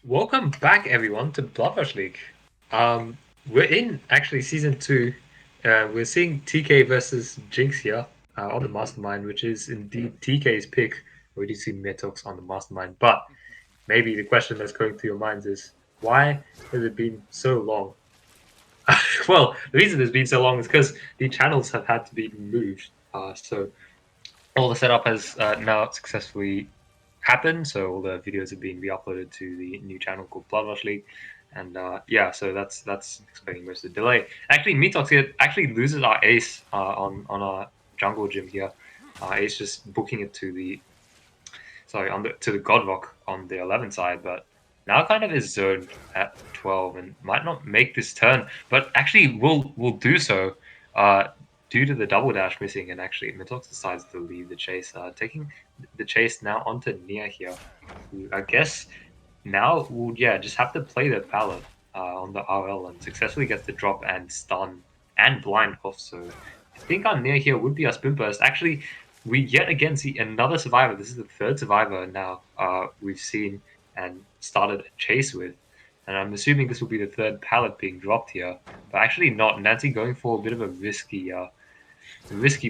Welcome back, everyone, to Blood Rush League. We're in actually season two. We're seeing TK versus Jinx here on the Mastermind, which is indeed TK's pick. We do see Metox on the Mastermind, but maybe the question that's going through your minds is why has it been so long? Well, the reason it's been so long is because the channels have had to be moved. So all the setup has now successfully happened. So all the videos are being re-uploaded to the new channel called Blood Rush League, and yeah, so that's explaining most of the delay. Actually, Metox here actually loses our ace on our jungle gym here. Ace just booking it to the on the to the Godrock on the 11 side, but now kind of is zoned at 12 and might not make this turn, but actually will do so due to the double dash missing. And actually, Mitox decides to leave the chase, taking the chase now onto Nia here, who I guess now will just have to play the pallet on the RL and successfully gets the drop and stun and blind off. So I think our Nia here would be our spin burst. Actually, we yet again see another survivor. This is the third survivor now we've seen and started a chase with. And I'm assuming this will be the third pallet being dropped here. But actually not. Nancy going for a bit of a risky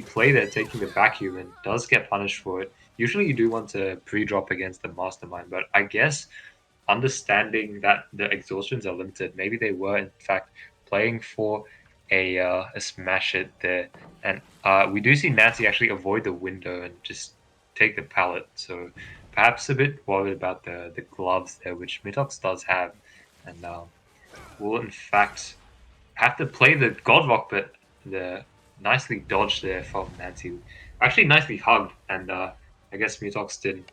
play there, taking the vacuum and does get punished for it. Usually you do want to pre-drop against the mastermind, but I guess understanding that the exhaustions are limited, maybe they were in fact playing for a smash hit there. And we do see Nancy actually avoid the window and just take the pallet. So perhaps a bit worried about the gloves there, which Mitox does have, and will in fact have to play the Godrock, but the nicely dodged there from Nancy. Actually, nicely hugged, and I guess Mitox didn't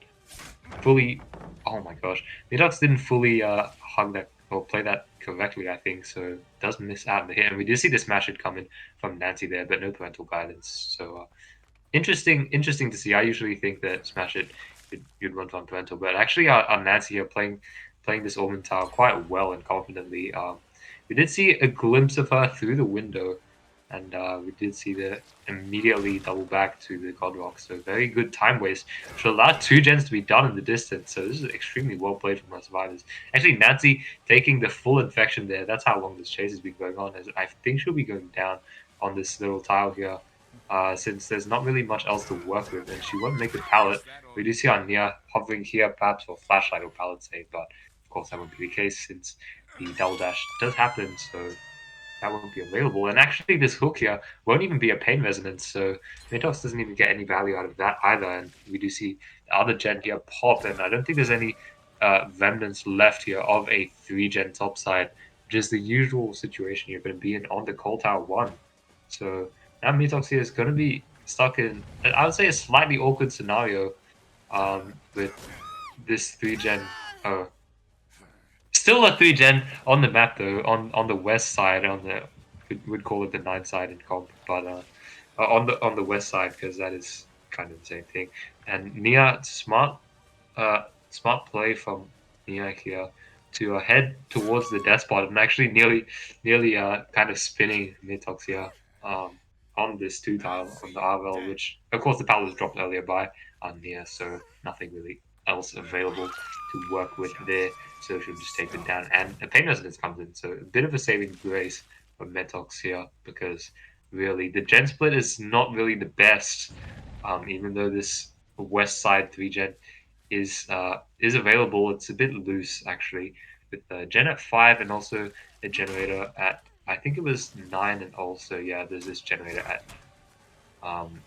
fully. Oh my gosh, Mitox didn't fully hug that or play that correctly. I think so. Does miss out on the hit, and we do see the smash hit coming from Nancy there, but no parental guidance. So interesting to see. I usually think that smash hit you'd run from parental, but actually our Nancy here playing this Orman Tower quite well and confidently. We did see a glimpse of her through the window, and we did see the immediately double back to the Godrock. So very good time waste, which allowed two gens to be done in the distance. So this is extremely well played from our survivors. Actually, Nancy taking the full infection there. That's how long this chase has been going on. As I think she'll be going down on this little tile here. Since there's not really much else to work with, and she won't make a pallet. We do see our Nia hovering here, perhaps for flashlight or pallet save, but of course that won't be the case since the double dash does happen, so that won't be available. And actually, this hook here won't even be a pain resonance, so Mintox doesn't even get any value out of that either. And we do see the other gen here pop, and I don't think there's any remnants left here of a 3-gen topside, which is the usual situation you're going to be in on the Coal Tower 1. So now Mitox here is going to be stuck in, I would say, a slightly awkward scenario with this 3-gen. Oh, still a 3-gen on the map though, on the west side, on the would call it the 9 side in comp, but on the west side because that is kind of the same thing. And Nia smart play from Nia here to head towards the death spot and actually nearly kind of spinning Mitox here on this 2 tile on the RL, which of course the pallet was dropped earlier by Nia, so nothing really else available to work with there. So she'll just take it down, and a pain resonance comes in. So a bit of a saving grace for Metox here because really the gen split is not really the best, even though this west side 3-gen is available. It's a bit loose actually with the gen at 5 and also a generator at I think it was 9, and also yeah there's this generator at um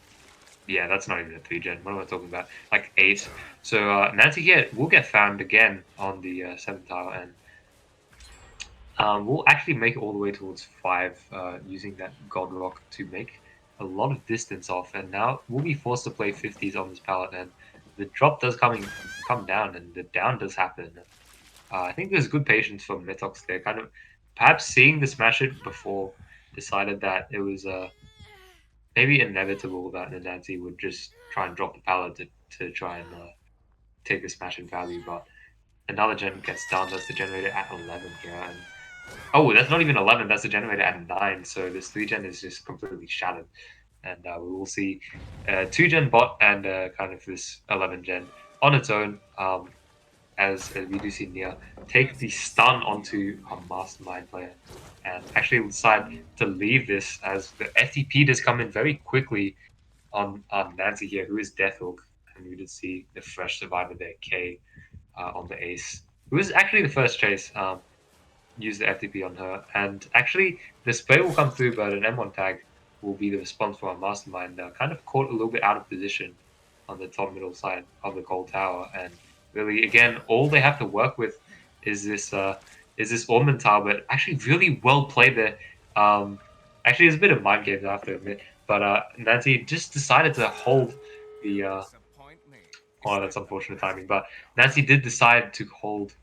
yeah, that's not even a 3-gen. What am I talking about? Like 8. So Nancy here will get found again on the 7th tile, and we'll actually make it all the way towards 5 using that God Rock to make a lot of distance off. And now we'll be forced to play 50s on this pallet, and the drop does come down, and the down does happen. I think there's good patience from Metox there, kind of perhaps seeing the smash it before, decided that it was maybe inevitable that Nancy would just try and drop the pallet to try and take the smash in value, but another gen gets down. That's the generator at 11 here, and oh, that's not even 11. That's the generator at 9. So this 3-gen is just completely shattered, and we will see 2-gen bot and kind of this 11-gen on its own. as we do see Nia take the stun onto our Mastermind player, and actually decide to leave this as the FTP does come in very quickly on Nancy here, who is Deathhook, and we did see the fresh survivor there, Kay, on the ace, who is actually the first chase. Use the FTP on her. And actually, the spray will come through, but an M1 tag will be the response from our Mastermind. Kind of caught a little bit out of position on the top middle side of the gold tower. And really, again, all they have to work with is this Ormond tower, but actually really well played there. Actually, it's a bit of mind games, I have to admit. But Nancy just decided to hold the oh, that's unfortunate timing. But Nancy did decide to hold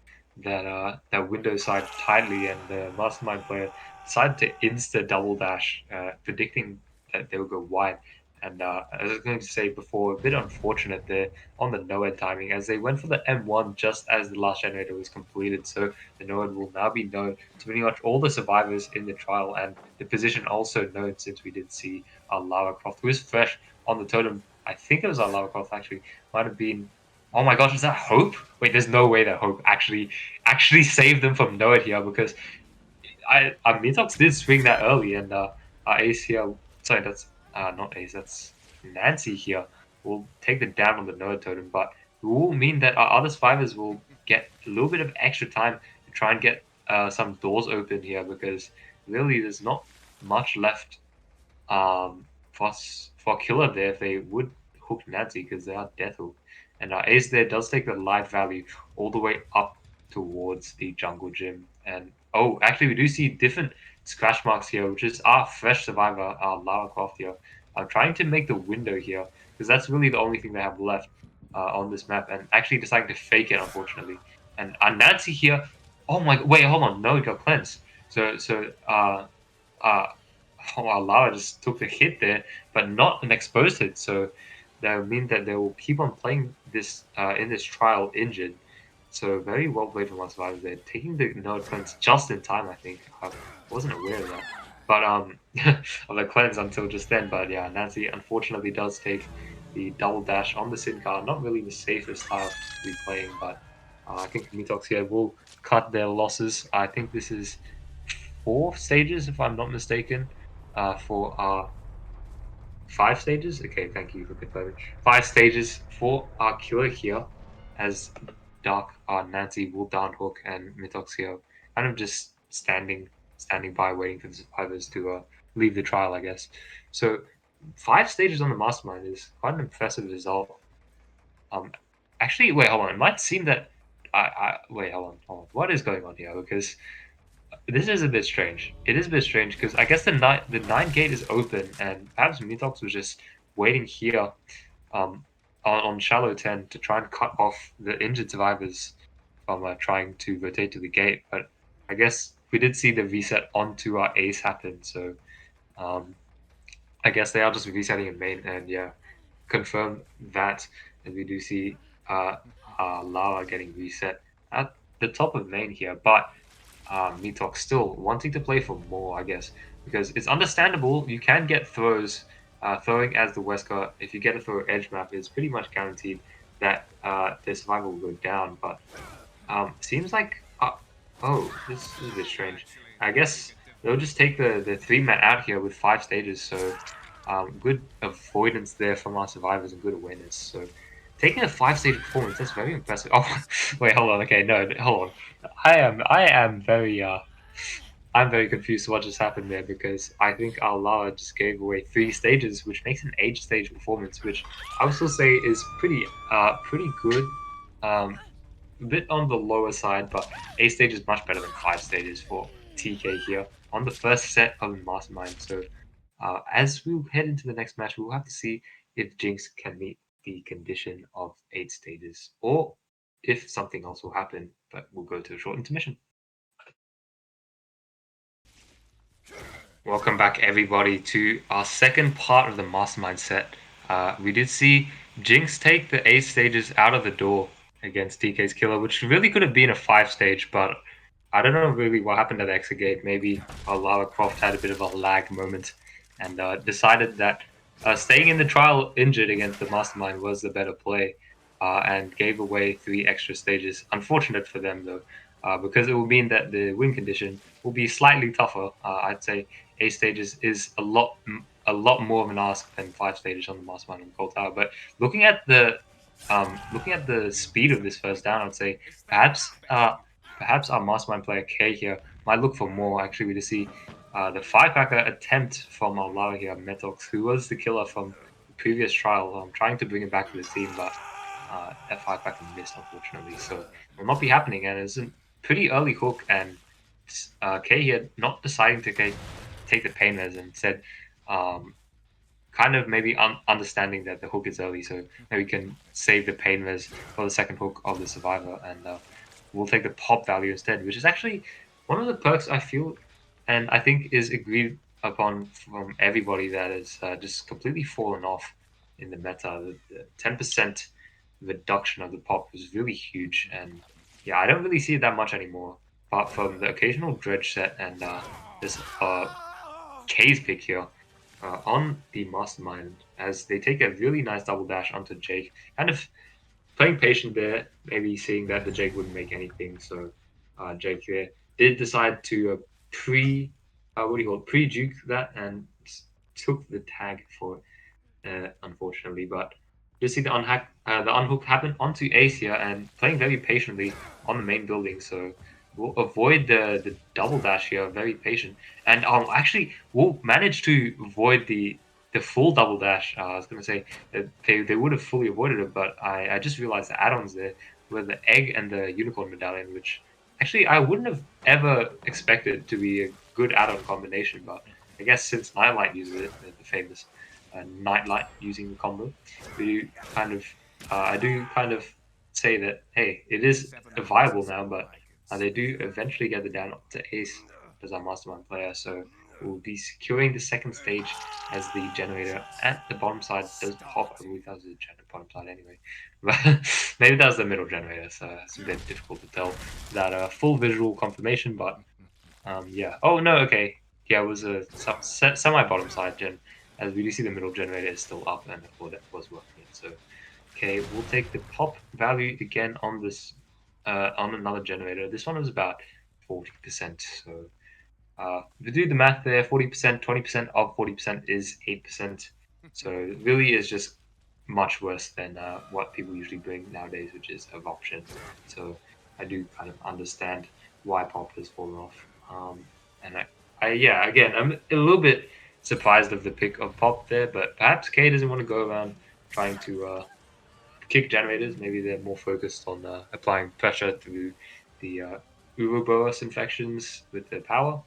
that window side tightly, and the Mastermind player decided to insta double dash, predicting that they would go wide. And as I was going to say before, a bit unfortunate there on the no-end timing, as they went for the M1 just as the last generator was completed. So the no-end will now be known to pretty much all the survivors in the trial, and the position also known, since we did see Lara Croft, who is fresh on the totem. I think it was Lara Croft actually, might have been. Oh my gosh, is that Hope? Wait, there's no way that Hope actually saved them from Noah here, because Mitox did swing that early, and Ace here. Sorry, that's not Ace. That's Nancy here. Will take the down on the Noah totem, but it will mean that our other survivors will get a little bit of extra time to try and get some doors open here, because really there's not much left for killer there if they would hook Nancy, because they are death hook. And Ace there does take the life value all the way up towards the jungle gym. And oh, actually, we do see different scratch marks here, which is our fresh survivor, our Lara Croft here. I'm trying to make the window here, because that's really the only thing they have left on this map, and actually deciding to fake it, unfortunately. And Nancy here. Oh my! Wait, hold on. No, it got cleansed. Uh, oh, Lara just took the hit there, but not an exposed hit. So that would mean that they will keep on playing this in this trial injured. So very well played from our survivors there, taking the no cleanse just in time. I think I wasn't aware of that, but of the cleanse until just then. But yeah, Nancy unfortunately does take the double dash on the Sin card. Not really the safest style to be playing, but I think Mitox here will cut their losses. I think this is 4 stages, if I'm not mistaken, for our 5 stages. Okay, thank you for confirming. 5 stages for our killer here, as Dark, Nancy, will down hook, and Mitox here kind of just standing by, waiting for the survivors to leave the trial, I guess. So 5 stages on the Mastermind is quite an impressive result. Um, Actually, wait, hold on. It might seem that wait, hold on. What is going on here? Because this is a bit strange. It is a bit strange because I guess the nine gate is open, and perhaps Mitox was just waiting here um, on shallow 10 to try and cut off the injured survivors from trying to rotate to the gate. But I guess we did see the reset onto our ace happen, so um, I guess they are just resetting in main, and yeah, confirm that. And we do see uh, Lara getting reset at the top of main here, but Mitox still wanting to play for more, I guess, because it's understandable. You can get throws. Throwing as the Wesker, if you get a throw edge map, it's pretty much guaranteed that their survival will go down. But seems like oh, this is a bit strange. I guess they'll just take the 3-man out here with 5 stages. So good avoidance there from our survivors and good awareness. So taking a 5-stage performance, that's very impressive. Oh, wait, hold on. Okay, no, hold on. I am very I'm very confused what just happened there, because I think our Lara just gave away 3 stages, which makes an 8 stage performance, which I would still say is pretty good. A bit on the lower side, but 8 stage is much better than 5 stages for TK here on the first set of the Mastermind. So as we head into the next match, we'll have to see if Jinx can meet the condition of 8 stages, or if something else will happen. But we'll go to a short intermission. Welcome back, everybody, to our second part of the Mastermind set. We did see Jinx take the 8 stages out of the door against TK's killer, which really could have been a 5 stage, but I don't know really what happened at the exit gate. Maybe Lara Croft had a bit of a lag moment and decided that staying in the trial injured against the Mastermind was the better play. and gave away 3 extra stages. Unfortunate for them though, because it will mean that the win condition will be slightly tougher. I'd say 8 stages is a lot more of an ask than 5 stages on the Mastermind and Cold Tower. But looking at the speed of this first down, I'd say perhaps our Mastermind player K here might look for more. Actually, to see the firecracker attempt from our Lara here, Metox, who was the killer from the previous trial. Trying to bring him back to the team, but that firecracker missed, unfortunately. So it will not be happening, and it's a pretty early hook, and K here not deciding to take the pain res and instead um, kind of maybe understanding that the hook is early, so maybe we can save the pain res for the second hook of the survivor, and we'll take the pop value instead, which is actually one of the perks I feel, and I think is agreed upon from everybody that is just completely fallen off in the meta. The 10% reduction of the pop was really huge, and yeah, I don't really see it that much anymore, apart from the occasional dredge set and this K's pick here on the Mastermind as they take a really nice double dash onto Jake. Kind of playing patient there, maybe seeing that the Jake wouldn't make anything. So Jake there did decide to what do you call it, pre-juke that and took the tag for unfortunately. But you see the unhook happen onto Ace here and playing very patiently on the main building. So we'll avoid the double dash here, very patient, and actually we'll manage to avoid the full double dash. I was gonna say that they would have fully avoided it, but I just realized the add-ons there were the egg and the unicorn medallion, which actually I wouldn't have ever expected to be a good add-on combination, but I guess since Nightlight uses it, the famous Nightlight using the combo, we do kind of I do kind of say that hey, it is viable now, but they do eventually get the down up to Ace as our Mastermind player, so we'll be securing the second stage as the generator at the bottom side does pop. I believe that was the bottom side anyway, but maybe that was the middle generator, so it's a bit difficult to tell that full visual confirmation, but yeah. Oh no. Okay. Yeah, it was a semi bottom side gen. As we do see, the middle generator is still up, and that was working. So okay, we'll take the pop value again on this on another generator. This one was about 40%. So if you do the math there, 40%, 20% of 40% is 8%. So it really is just much worse than what people usually bring nowadays, which is of option. So I do kind of understand why pop has fallen off. And yeah, again, I'm a little bit surprised of the pick of pop there, but perhaps K doesn't want to go around trying to kick generators. Maybe they're more focused on applying pressure through the Uroboros infections with their power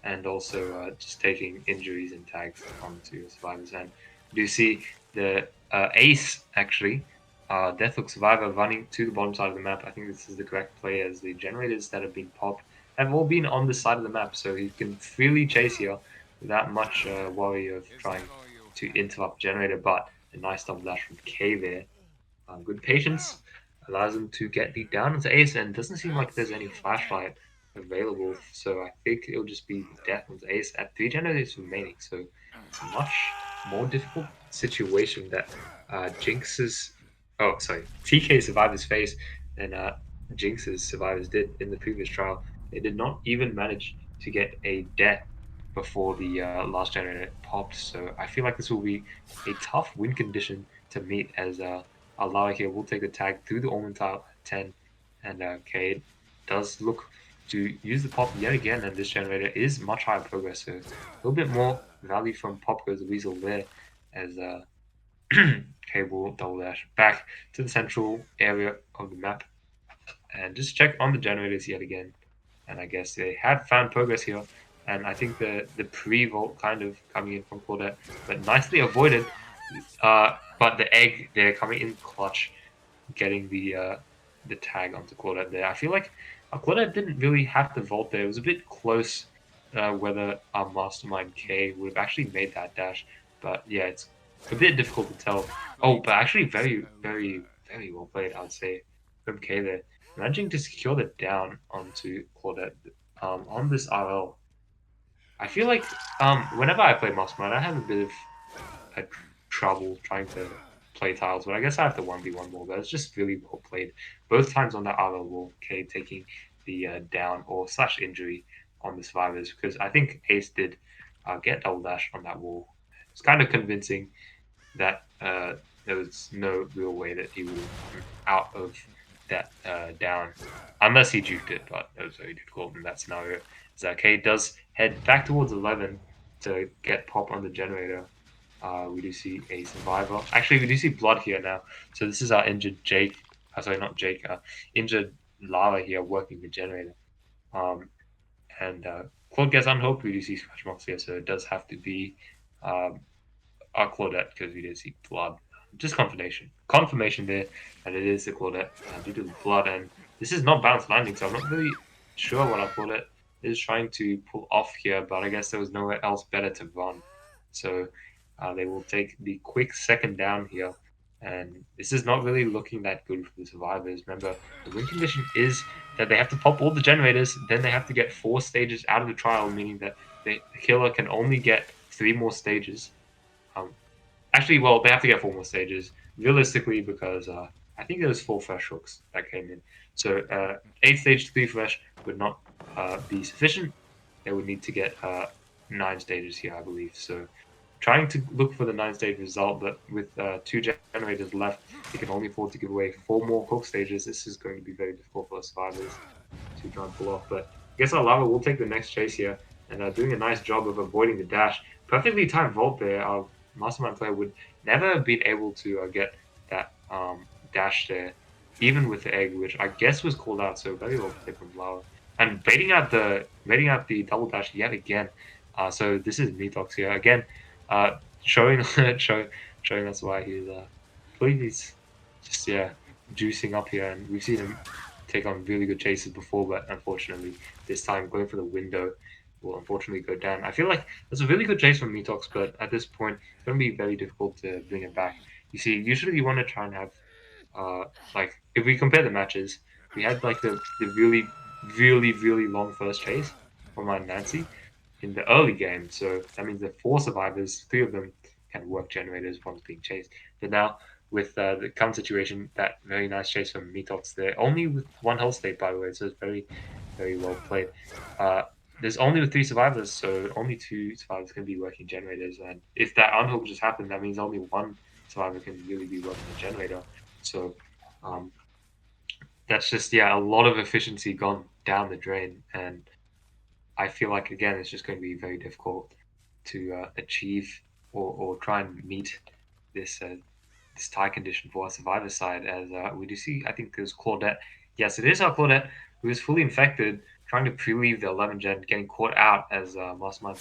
and also just taking injuries and tags onto survivors. And do you see the Ace actually, Deathhook Survivor running to the bottom side of the map? I think this is the correct play as the generators that have been popped have all been on the side of the map, so he can freely chase here without much worry of trying to interrupt generator. But a nice double dash from K there. Good patience allows him to get the down into Ace, and doesn't seem like there's any flashlight available. So I think it'll just be death onto Ace at 3 generators remaining. So it's a much more difficult situation that Jinx's TK survivors face than Jinx's survivors did in the previous trial. They did not even manage to get a death before the last generator popped. So I feel like this will be a tough win condition to meet as Allow here will take the tag through the Omen tile at 10, and Cade does look to use the pop yet again, and this generator is much higher progress, so a little bit more value from Pop goes the Weasel there, as Cade will double dash back to the central area of the map, and just check on the generators yet again, and I guess they have found progress here, and I think the pre-vault kind of coming in from Claudette, but nicely avoided, but the egg there coming in clutch getting the tag onto Claudette there. I feel like Claudette didn't really have to vault there. It was a bit close whether our Mastermind K would have actually made that dash. But yeah, it's a bit difficult to tell. Oh, but actually very, very, very well played, I would say, from K there. Managing to secure the down onto Claudette on this RL. I feel like whenever I play Mastermind, I have a bit of trouble trying to play tiles, but I guess I have to 1v1 more. But it's just really well played. Both times on that other wall, K taking the down or slash injury on the survivors because I think Ace did get double dash on that wall. It's kind of convincing that there was no real way that he would have gotten out of that down unless he juked it, but it was very difficult in that scenario. So K does head back towards 11 to get pop on the generator. We do see a survivor. Actually, we do see blood here now. So this is our injured Jake. Sorry, not Jake. Injured Lava here working the generator. Um, and Claude gets unhooked. We do see scratch marks here, so it does have to be um, our Claudette because we did see blood. Just confirmation there that it is the Claudette due to the blood. And this is not bounce landing, so I'm not really sure what our Claudette is trying to pull off here. But I guess there was nowhere else better to run, so they will take the quick second down here. And this is not really looking that good for the survivors. Remember, the win condition is that they have to pop all the generators, then they have to get 4 stages out of the trial, meaning that the killer can only get 3 more stages. Um, Actually, well, they have to get 4 more stages realistically because I think there was 4 fresh hooks that came in. So 8 stage 3 fresh would not be sufficient. They would need to get 9 stages here, I believe. So trying to look for the 9 stage result, but with 2 generators left, they can only afford to give away 4 more hook stages. This is going to be very difficult for survivors to try and pull off. But I guess our Lava will take the next chase here and doing a nice job of avoiding the dash. Perfectly timed vault there. Our Mastermind player would never have been able to get that dash there, even with the egg, which I guess was called out. So very well played from Lava. And baiting out the double dash yet again. So this is Metox here again, showing showing us why he's please just juicing up here, and we've seen him take on really good chases before, but unfortunately this time going for the window will unfortunately go down. I feel like that's a really good chase from Metox, but at this point it's going to be very difficult to bring it back. You see, usually you want to try and have like if we compare the matches, we had like the really long first chase from my Nancy in the early game. So that means that 4 survivors, 3 of them can work generators, one's being chased. But now with the current situation, that very nice chase from Metox there, only with 1 health state by the way, so it's very well played. There's only with 3 survivors, so only 2 survivors can be working generators, and if that unhook just happened, that means only 1 survivor can really be working the generator. So um, that's just a lot of efficiency gone down the drain, and I feel like again it's just going to be very difficult to achieve or try and meet this this tie condition for our survivor side. As we do see, I think there's Claudette. Yes, it is our Claudette who is fully infected, trying to pre-leave the 11 gen, getting caught out as Mastermind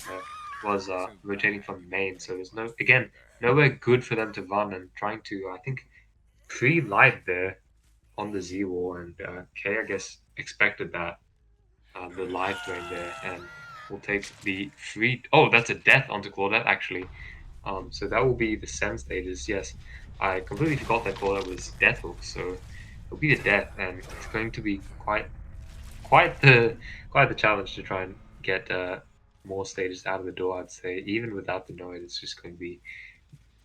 was rotating from main. So there's nowhere good for them to run, and trying to I think pre-light there on the Z wall, and K I guess expected that the live drain there, and we'll take the free. Oh, that's a death onto Claudette actually. So that will be the 7 stages. Yes, I completely forgot that Claudette was death hook, so it'll be the death, and it's going to be quite the challenge to try and get more stages out of the door. I'd say even without the Noid, it's just going to be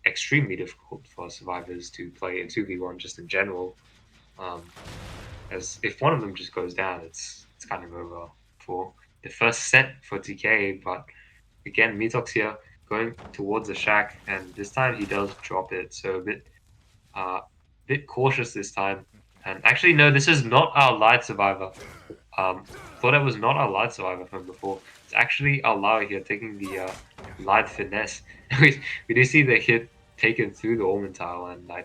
extremely difficult for survivors to play a 2v1 just in general. Um, as if one of them just goes down, it's kind of over for the first set for Tecay. But again, Metox here going towards the shack, and this time he does drop it. So a bit cautious this time. And actually, no, this is not our light survivor. Thought it was not our light survivor from before. It's actually our Lara here taking the light finesse. we do see the hit taken through the Orman tile, and I'm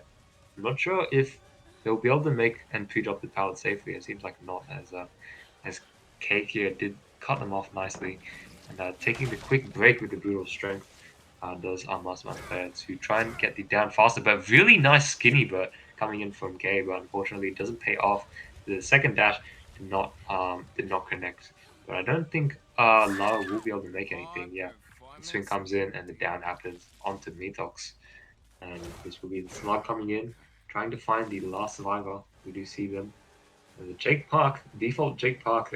not sure if they'll be able to make and pre-drop the pallet safely. It seems like not, as Cake here did cut them off nicely, and taking the quick break with the brutal strength does our Mastermind player to try and get the down faster. But really nice skinny but coming in from Gay, but unfortunately it doesn't pay off. The second dash did not connect. But I don't think Lara will be able to make anything. Yeah, the swing comes in and the down happens onto Metox. And this will be the slug coming in, trying to find the last survivor. We do see them. And the Jake Park, default Jake Park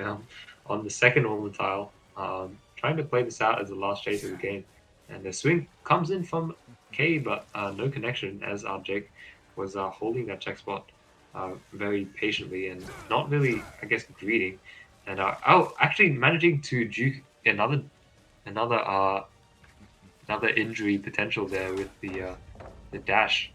on the second Orman tile, trying to play this out as the last chase of the game. And the swing comes in from K, but no connection as our Jake was holding that check spot very patiently and not really, I guess, greeting. And actually managing to juke another another injury potential there with the dash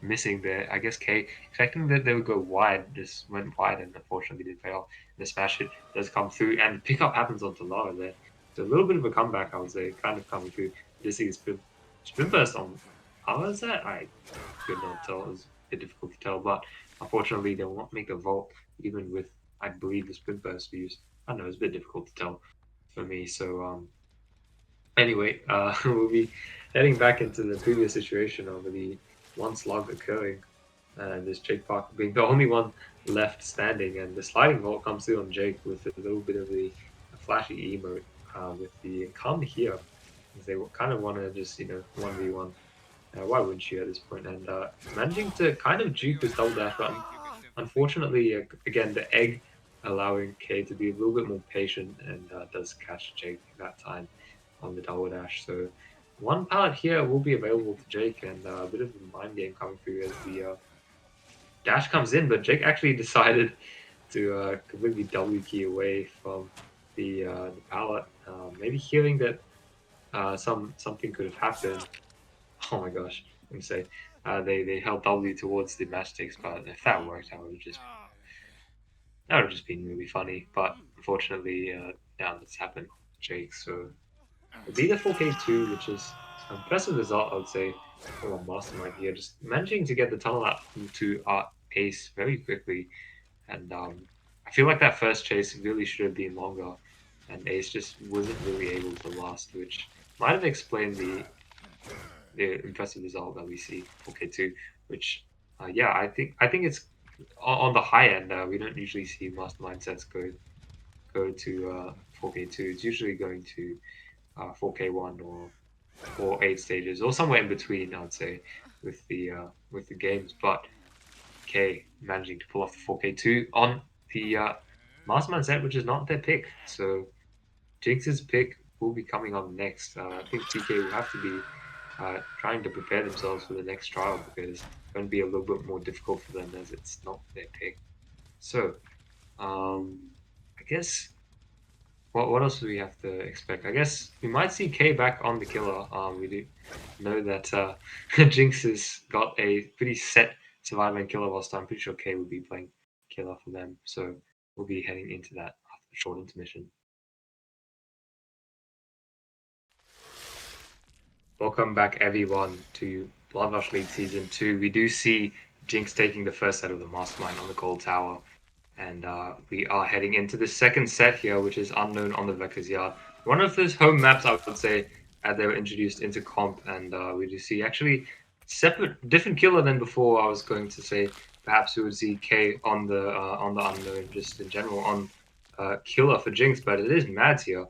missing there. I guess K expecting that they would go wide, just went wide and unfortunately didn't pay off. The smash hit does come through and pickup happens onto Lara there. So a little bit of a comeback, I would say, kind of coming through. Just see spin burst on how is that? I could not tell. It was a bit difficult to tell, but unfortunately they will not make the vault even with I believe the spin burst views. I don't know, it's a bit difficult to tell for me. So anyway, we'll be heading back into the previous situation of the one slug occurring, and this Jake Parker being the only one left standing, and the sliding vault comes through on Jake with a little bit of the flashy emote with the come here, as they kind of want to just 1v1. Why wouldn't you at this point? And managing to kind of juke this double dash button. Unfortunately, again, the egg allowing K to be a little bit more patient and does catch Jake that time on the double dash. So one pallet here will be available to Jake, and a bit of a mind game coming through as the dash comes in, but Jake actually decided to completely W key away from the pallet, maybe hearing that something could have happened. Oh my gosh, let me say. They held W towards the matchsticks, but if that worked, that would have just been really funny. But unfortunately, now that's happened, Jake. So it'll be the 4K2, which is an impressive result, I would say, from a mastermind here. Just managing to get the tunnel out to Ace very quickly. And I feel like that first chase really should have been longer. And Ace just wasn't really able to last, which might have explained the impressive result that we see 4K2, which, yeah, I think it's on the high end. We don't usually see mastermind sets go to 4K2. It's usually going to 4K1 or 8 stages or somewhere in between. I'd say with the games, but K managing to pull off the 4K2 on the Mastermind set, which is not their pick. So Jinx's pick will be coming on next. I think TK will have to be trying to prepare themselves for the next trial because it's going to be a little bit more difficult for them as it's not their pick. So I guess what else do we have to expect? I guess we might see K back on the killer. We do know that Jinx has got a pretty set survivor and killer roster. I'm pretty sure K will be playing killer for them. So we'll be heading into that after a short intermission. Welcome back, everyone, to Blood Rush League Season 2. We do see Jinx taking the first set of the Mastermind on the Gold Tower. And we are heading into the second set here, which is Unknown on the Vector's Yard. One of those home maps, I would say, they were introduced into comp. And we do see actually different killer than before. I was going to say perhaps we would see K on the Unknown, just in general, on killer for Jinx. But it is Mads here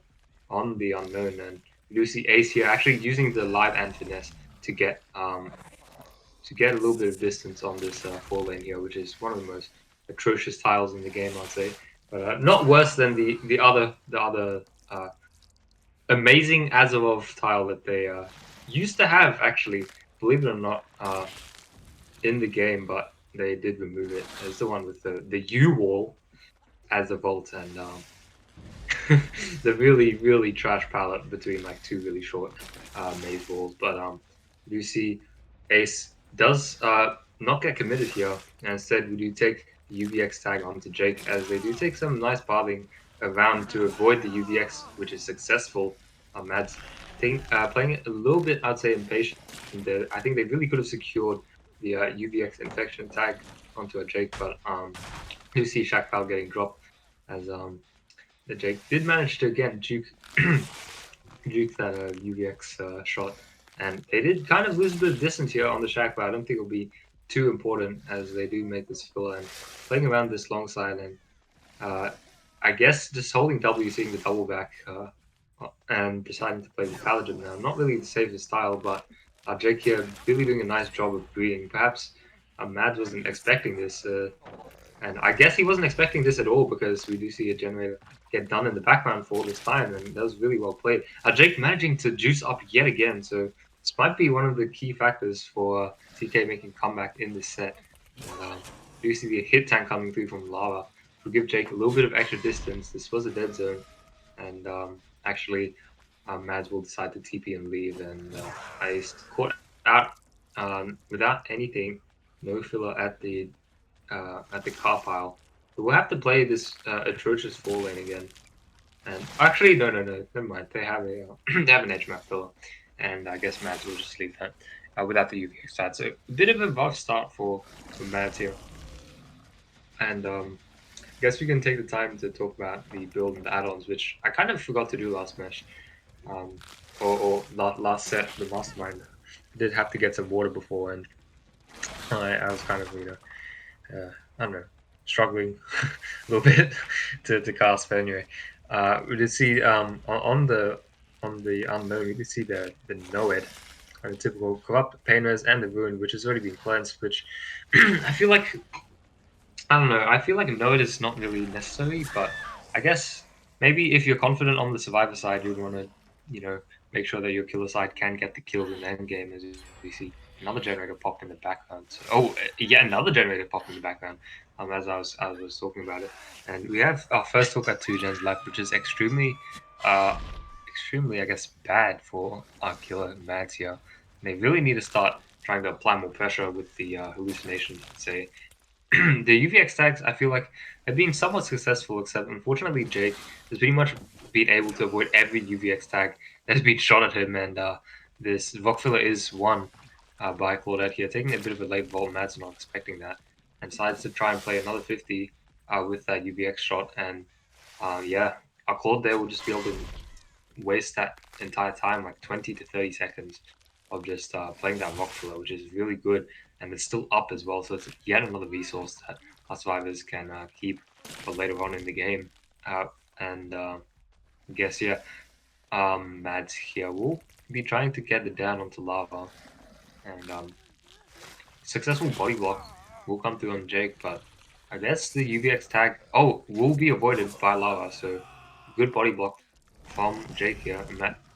on the Unknown. And we do see Ace here actually using the live and finesse to get a little bit of distance on this 4 lane here, which is one of the most atrocious tiles in the game, I'd say, but not worse than the other amazing Azarov tile that they used to have, actually, believe it or not, in the game, but they did remove it. It's the one with the U wall as a vault and the really trash palette between like two really short maze walls. But you see Ace does not get committed here, and instead we do take the UVX tag onto Jake, as they do take some nice pathing around to avoid the UVX, which is successful. Mads playing it a little bit, I'd say, impatient. And I think they really could have secured the UVX infection tag onto a Jake, but you see Shakpal getting dropped as the Jake did manage to again juke that UVX shot, and they did kind of lose a bit of distance here on the Shack, but I don't think it'll be too important as they do make this filler and playing around this long side and I guess just holding W, seeing the double back and deciding to play the Paladin now. Not really the safest style, but Jake here really doing a nice job of breeding. Perhaps Mads wasn't expecting this. And I guess he wasn't expecting this at all because we do see a generator get done in the background for all this time, and that was really well played. Jake managing to juice up yet again, so This might be one of the key factors for TK making comeback in this set. And do you see the hit tank coming through from Lava? Will give Jake a little bit of extra distance. This was a dead zone, and actually, Mads will decide to TP and leave. And I caught out without anything, no filler at the car pile. So we'll have to play this atrocious 4 lane again. And actually, no, never mind. They have a they have an edge map filler, and I guess Mads will just leave that without the UVX side. So a bit of a rough start for Mads here, and I guess we can take the time to talk about the build and the add-ons, which I kind of forgot to do last match, um, or last set for the mastermind. I did have to get some water before, and I was kind of I don't know, struggling a little bit to cast. But anyway, we did see on the unknown, we did see the Noed, and the typical corrupt painers and the ruin, which has already been cleansed. Which I feel like I don't know. I feel like Noed is not really necessary, but I guess maybe if you're confident on the survivor side, you'd want to make sure that your killer side can get the kills in the end game, as you see another generator popped in the background. So, yeah, another generator popped in the background. As I was talking about it, and we have our first hook at 2 gens left, which is extremely, I guess, bad for our killer Mads here. They really need to start trying to apply more pressure with the hallucinations. I'd say the UVX tags, I feel like, have been somewhat successful, except unfortunately Jake has pretty much been able to avoid every UVX tag that's been shot at him, and this rock filler is won by Claudette here, taking a bit of a late vault. Matt's not expecting that, and decides to try and play another 50 with that UVX shot, and yeah, our Claude there will just be able to waste that entire time, like 20 to 30 seconds of just playing that rock filler, which is really good, and it's still up as well. So it's yet another resource that our survivors can keep for later on in the game. And I guess yeah, Mads here will be trying to get it down onto lava, and successful body block will come through on Jake, but I guess the UVX tag will be avoided by lava. So good body block from Jake here,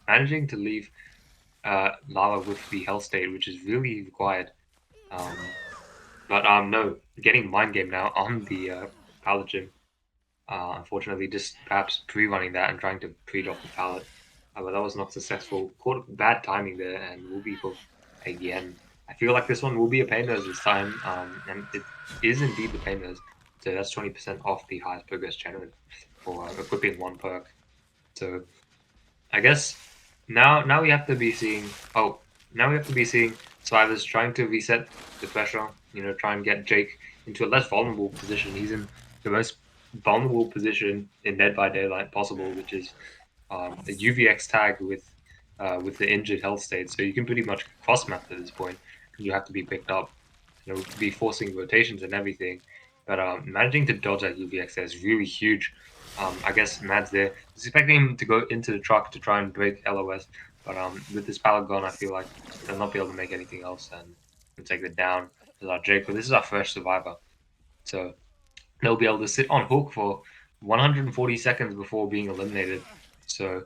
managing to leave lava with the Hell State, which is really required. But no, getting mind game now on the Paladin. Unfortunately, just perhaps pre-running that and trying to pre-drop the pallet, but that was not successful. Caught bad timing there, and will be hooked again. I feel like this one will be a painless this time, and it is indeed the painless. So that's 20% off the highest progress generated for equipping one perk. So I guess now we have to be seeing. Oh, now we have to be seeing survivors trying to reset the pressure. Try and get Jake into a less vulnerable position. He's in the most vulnerable position in Dead by Daylight possible, which is a UVX tag with the injured health state. So you can pretty much cross map at this point. You have to be picked up. Be forcing rotations and everything. But managing to dodge that UVX there is really huge. I guess Mads there was expecting him to go into the truck to try and break LOS, but with this pallet gone, I feel like they'll not be able to make anything else and take it down. As our Jake, but this is our first survivor, so they'll be able to sit on hook for 140 seconds before being eliminated. So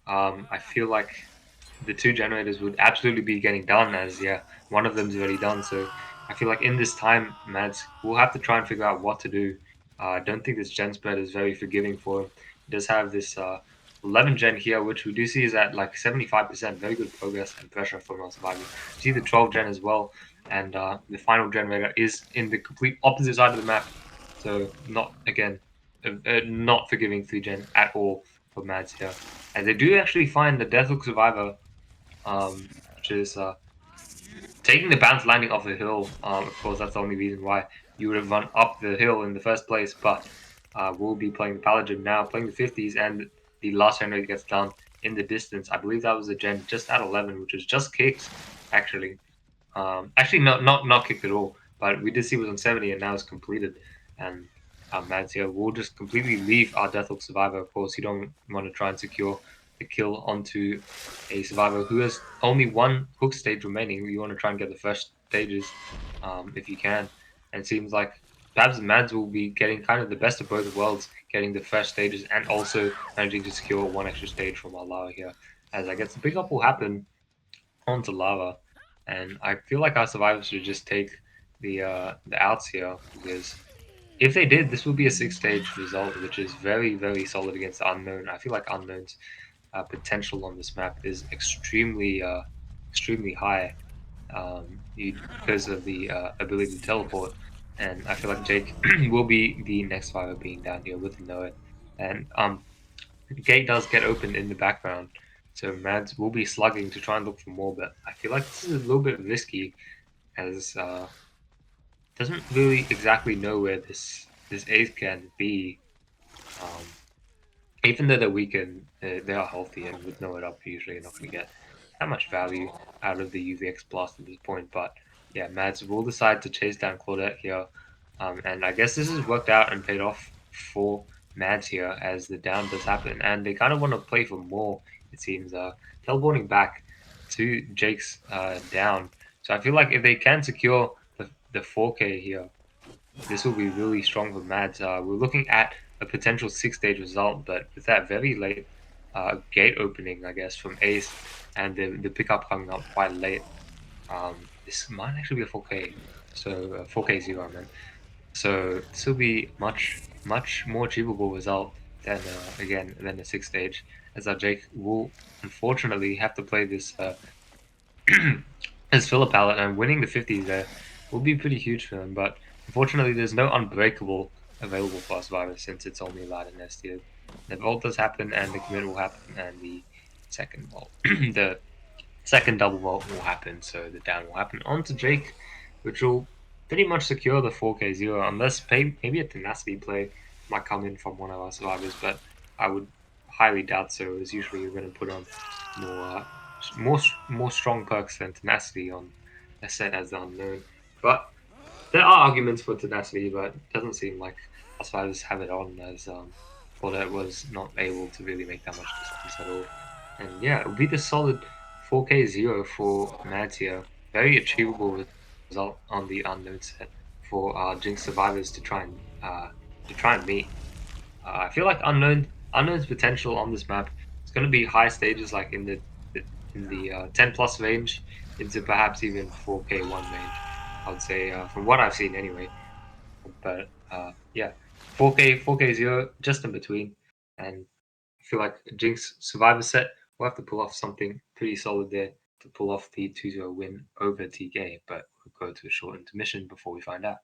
I feel like the 2 generators would absolutely be getting done, as yeah, one of them's already done. So I feel like in this time, Mads will have to try and figure out what to do. I don't think this gen spread is very forgiving for him. He does have this 11 gen here, which we do see is at like 75%, very good progress and pressure from our survivors. See the 12 gen as well, and the final generator is in the complete opposite side of the map. So not again, not forgiving 3 gen at all for Mads here. And they do actually find the Deathhook Survivor, which is taking the bounce landing off the hill. Of course, that's the only reason why you would have run up the hill in the first place. But we'll be playing the Paladin now, playing the 50s, and the last generator gets done in the distance. I believe that was a gen just at 11, which was just kicked, actually. Actually, not kicked at all. But we did see it was on 70, and now it's completed. And Mads here will just completely leave our Deathhook Survivor. Of course, you don't want to try and secure the kill onto a survivor who has only one hook stage remaining. You want to try and get the first stages if you can. And it seems like perhaps Mads will be getting kind of the best of both worlds, getting the first stages and also managing to secure one extra stage from Alao here. As I guess the pickup will happen onto lava, and I feel like our survivors should just take the outs here because if they did, this would be a six-stage result, which is very, very solid against the unknown. I feel like unknown's potential on this map is extremely high because of the ability to teleport. And I feel like Jake will be the next survivor being down here with Noah. And the gate does get open in the background, so Mads will be slugging to try and look for more. But I feel like this is a little bit risky as doesn't really exactly know where this ace can be. Um, Even though they're weakened, they are healthy, and with no it up, usually you're not going to get that much value out of the UVX blast at this point. But yeah, Mads will decide to chase down Claudette here, and I guess this has worked out and paid off for Mads here as the down does happen, and they kind of want to play for more. It seems teleporting back to Jake's down. So I feel like if they can secure the 4K here, this will be really strong for Mads. We're looking at a potential six-stage result, but with that very late gate opening, I guess, from Ace and the pickup coming up quite late, this might actually be a 4K. So 4K zero, I meant. So this will be much more achievable result than again than the six stage, as Jake will unfortunately have to play this as filler palette, and winning the 50 there will be pretty huge for him. But unfortunately, there's no unbreakable available for Survivor since it's only allowed in S tier. The vault does happen, and the commit will happen, and the second vault, the second double vault will happen. So the down will happen onto Jake, which will pretty much secure the 4K zero, unless maybe a tenacity play might come in from one of our survivors. But I would highly doubt so, as usually you're going to put on more more strong perks than tenacity on a set as the unknown. But there are arguments for tenacity, but it doesn't seem like Aspiders have it on as Claudette was not able to really make that much distance at all. And yeah, it would be the solid 4K zero for Mads here. Very achievable result on the unknown set for Jinx survivors to try and meet. I feel like unknown's potential on this map is going to be high stages, like in the 10 plus range, into perhaps even 4K one range. I would say from what I've seen anyway. But yeah, 4K zero just in between, and I feel like Jinx Survivor set will have to pull off something pretty solid there to pull off the 2-0 win over TK. But we'll go to a short intermission before we find out.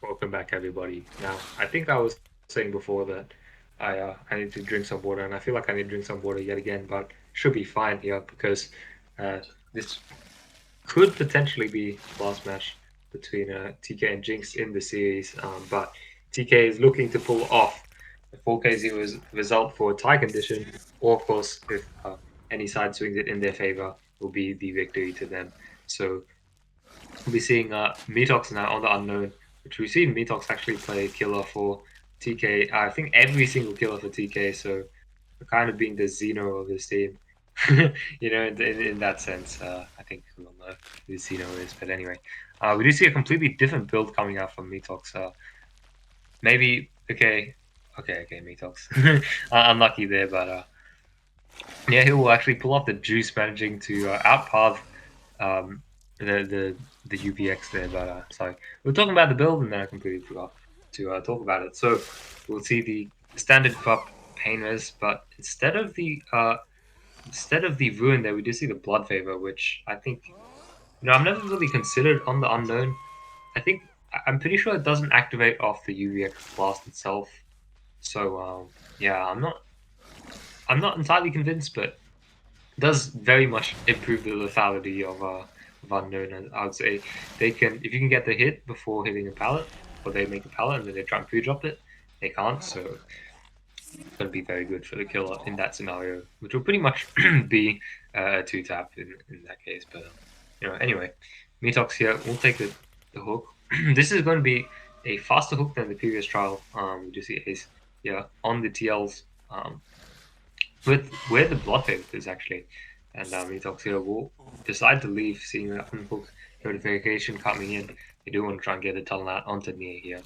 Welcome back, everybody. Now, I think I was saying before that I need to drink some water, and I feel like I need to drink some water yet again, but should be fine here because uh, this could potentially be the last match between TK and Jinx in the series, but TK is looking to pull off the 4K0 result for a tie condition, or of course, if any side swings it in their favor, will be the victory to them. So we'll be seeing Metox now on the unknown, which we've seen Metox actually play killer for TK. I think every single killer for TK, so we're kind of being the Xeno of this team. In that sense, I think we'll know who Xeno is. But anyway, we do see a completely different build coming out from Metox. Maybe, okay, Metox. Unlucky there, but yeah, he will actually pull off the juice, managing to outpath um, the UVX there. But sorry, we were talking about the build, and then I completely forgot to talk about it. So we'll see the standard crop pain res, but instead of the ruin there, we do see the blood favor, which I think I've never really considered on the unknown. I'm pretty sure it doesn't activate off the UVX blast itself. So yeah, I'm not entirely convinced, but does very much improve the lethality of unknown. And I would say they can, if you can get the hit before hitting a pallet, or they make a pallet and then they try and pre-drop it, they can't. So it's going to be very good for the killer in that scenario, which will pretty much be a two tap in that case. But anyway, Metox here will take the hook. This is going to be a faster hook than the previous trial. We do see Ace on the TLs. With where the blood pivot is actually, and Metox here will decide to leave, seeing that unhook notification coming in. They do want to try and get a tunnel out onto Nia here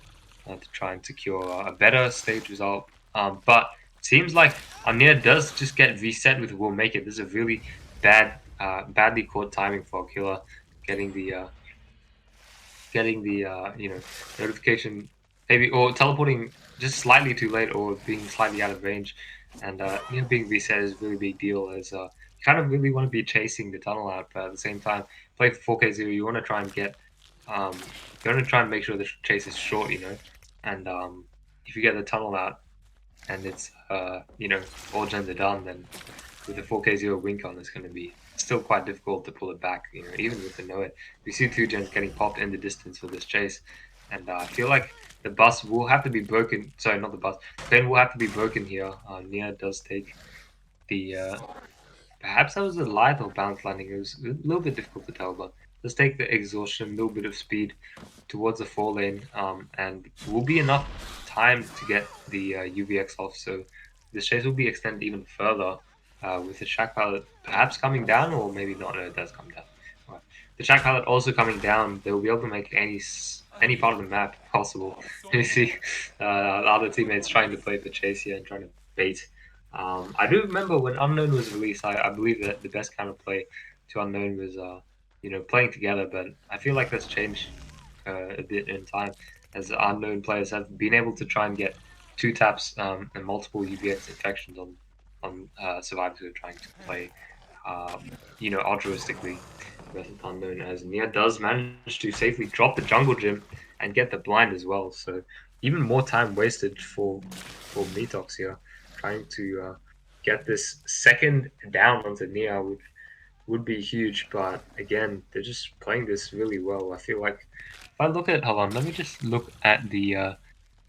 to try and secure a better stage result. But Seems like Arnia does just get reset with Will Make It. This is a really badly caught timing for Killer getting the notification, maybe, or teleporting just slightly too late or being slightly out of range, and being reset is a really big deal as you kind of really want to be chasing the tunnel out, but at the same time, play for 4K0, you want to try and you want to try and make sure the chase is short, and if you get the tunnel out and it's all gens are done, then with the 4K0 wink on, it's going to be still quite difficult to pull it back. Even with the know it, we see two gens getting popped in the distance for this chase, and I feel like the bus will have to be broken. Sorry, not the bus. Ben will have to be broken here. Nia does take the perhaps that was a light or bounce landing. It was a little bit difficult to tell, but let's take the exhaustion, a little bit of speed towards the 4 lane, and will be enough time to get the UVX off. So the chase will be extended even further with the Shack Pilot perhaps coming down, or maybe not. No, it does come down. Right. The Shack Pilot also coming down, they will be able to make any part of the map possible. You see the other teammates trying to play the chase here and trying to bait. I do remember when Unknown was released, I believe that the best kind of play to Unknown was playing together, but I feel like that's changed a bit in time as unknown players have been able to try and get two taps and multiple UVX infections on survivors who are trying to play, altruistically versus unknown. As Nia does manage to safely drop the jungle gym and get the blind as well, so even more time wasted for Metox here, trying to get this second down onto Nia would be huge, but again, they're just playing this really well. I feel like if I look at, hold on, let me just look at the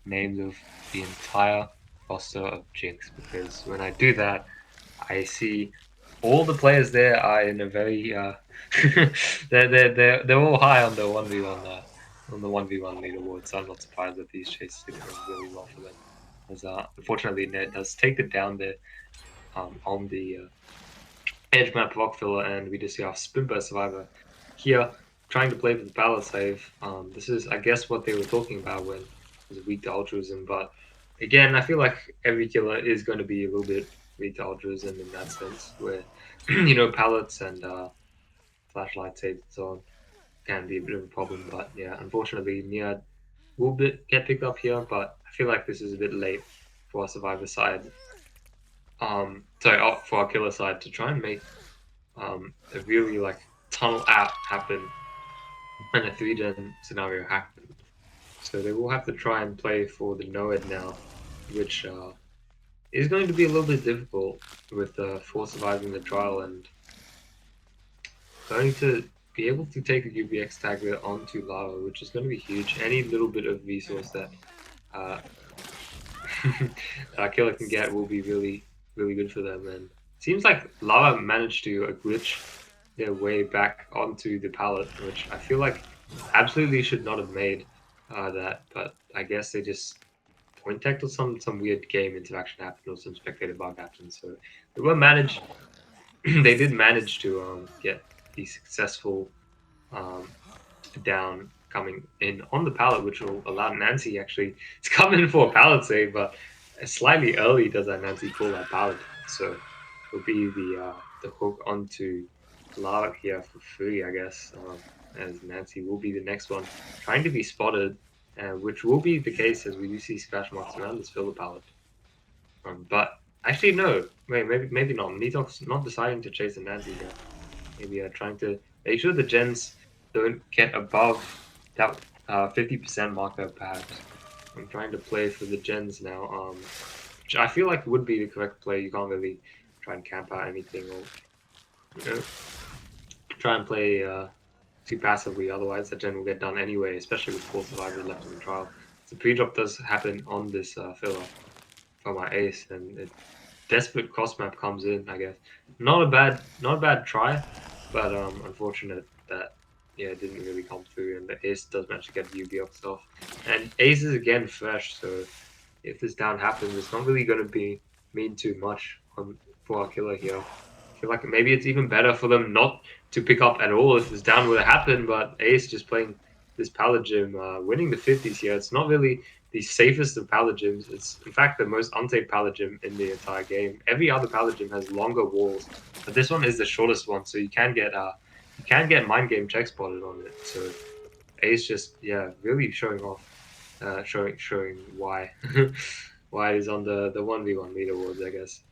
names of the entire roster of Jinx, because when I do that, I see all the players there are in a very they're all high on the 1v1 leaderboard, so I'm not surprised that these chases are going really well for them. As unfortunately, Ned does take it down there on the edge map block filler, and we just see our Spinburst survivor here trying to play for the ballot save. This is, I guess, what they were talking about when it was weak to altruism. But again, I feel like every killer is going to be a little bit weak to altruism in that sense, where pallets and flashlight saves and so on can be a bit of a problem. But yeah, unfortunately, Nia will get picked up here, but I feel like this is a bit late for our survivor side. For our killer side to try and make a really tunnel out happen and a 3-gen scenario happen. So they will have to try and play for the Noed now, which is going to be a little bit difficult with 4 surviving the trial and going to be able to take the UBX tagger onto Lava, which is going to be huge. Any little bit of resource that uh, Killer can get will be really, really good for them. And it seems like Lava managed to glitch their way back onto the pallet, which I feel like absolutely should not have made that. But I guess they just point tech or some weird game interaction happened or some spectator bug happened. So they were managed. They did manage to get the successful um, down coming in on the pallet, which will allow Nancy actually to come in for a pallet save, but slightly early does that Nancy pull that pallet. So it'll be the hook onto Lark here for free, I guess, as Nancy will be the next one trying to be spotted, which will be the case as we do see splash marks around this filler pallet. But actually, no, wait, maybe not. Metox not deciding to chase the Nancy here. Maybe trying to make sure the gens don't get above that 50% marker, perhaps. I'm trying to play for the gens now, which I feel like would be the correct play. You can't really try and camp out anything or try and play too passively, otherwise that gen will get done anyway, especially with 4 survivors left in the trial. The pre-drop does happen on this filler for my ace, and a desperate cross map comes in, I guess. Not a bad try, but unfortunate that it didn't really come through, and the ace does manage to get UBX off. And ace is again fresh, so if this down happens, it's not really going to be mean too much for our killer here. I feel like maybe it's even better for them not to pick up at all if this down were to happen, but ace just playing this Pallet Gym winning the 50s here. It's not really the safest of Pallet Gyms. It's in fact the most unsafe Pallet Gym in the entire game. Every other Pallet Gym has longer walls, but this one is the shortest one, so you can get mind game check spotted on it. So Ace just really showing off, showing why why he's on the 1v1 leaderboards, I guess.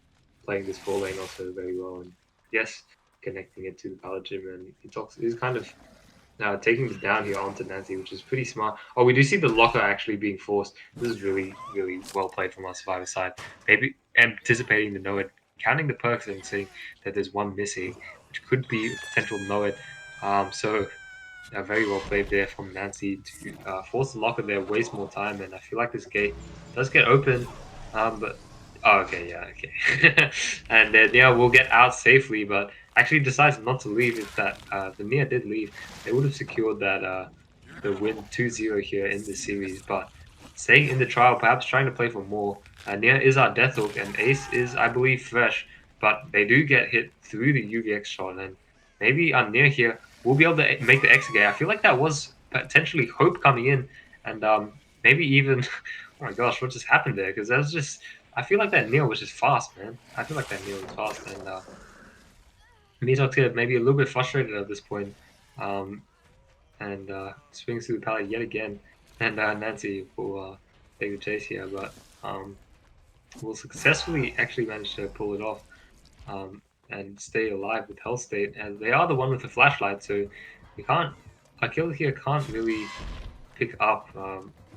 Playing this 4 lane also very well, and yes, connecting it to the Pallet Gym, and he's kind of taking this down here onto Nancy, which is pretty smart. Oh, we do see the locker actually being forced. This is really, really well played from our survivor side. Maybe anticipating the Noed, counting the perks and seeing that there's one missing, which could be a potential Noed. So very well played there from Nancy to force the locker there, waste more time, and I feel like this gate does get open, but oh, okay, yeah, okay, and then yeah, we'll get out safely, but actually decides not to leave. If that the Nia did leave, they would have secured that the win 2-0 here in the series, but staying in the trial, perhaps trying to play for more. Nia is our death hook, and Ace is, I believe, fresh, but they do get hit through the UVX shot, and maybe Nia here we'll be able to make the exit gate. I feel like that was potentially hope coming in, and maybe even oh my gosh, what just happened there? Because that was just I feel like that Neil was just fast, man. I feel like that Neil was fast, and Mitox here maybe a little bit frustrated at this point, um, and swings through the pallet yet again, and Nancy will take the chase here, but will successfully actually manage to pull it off. And stay alive with Hell State, and they are the one with the flashlight, so you can't. Akil here can't really pick up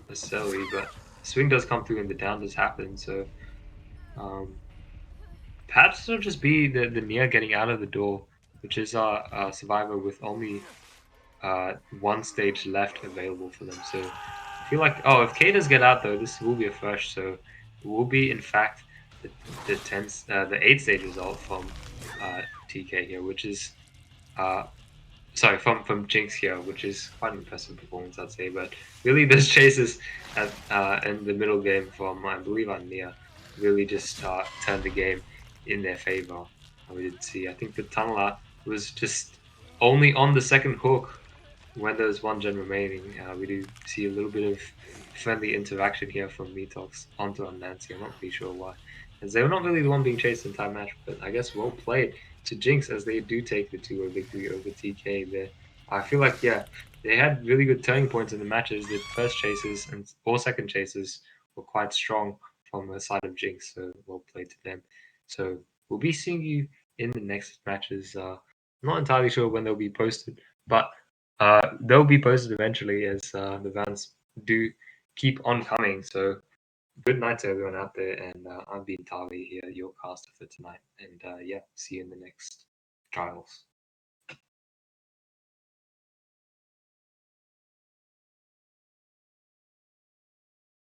necessarily, but swing does come through and the down does happen. So um, perhaps it'll just be the Nia getting out of the door, which is our survivor with only one stage left available for them. So I feel like if K does get out though, this will be a first. So it will be in fact the 8th stage result from TK here, which is uh, sorry from Jinx here, which is quite an impressive performance, I'd say. But really, those chases at in the middle game from I believe on Nia really just turned the game in their favor. We did see. I think the tunneler was just only on the second hook when there's one gen remaining. We do see a little bit of friendly interaction here from Metox onto Nancy. I'm not really sure why, as they were not really the one being chased the entire match. But I guess well played to Jinx as they do take the 2-0 victory over TK there. I feel like, yeah, they had really good turning points in the matches. The first chases and or second chases were quite strong from the side of Jinx, so well played to them. So we'll be seeing you in the next matches. Not entirely sure when they'll be posted, but they'll be posted eventually as the vans do keep on coming. So good night to everyone out there, and I've been Tali here, your caster for tonight, and yeah, see you in the next trials.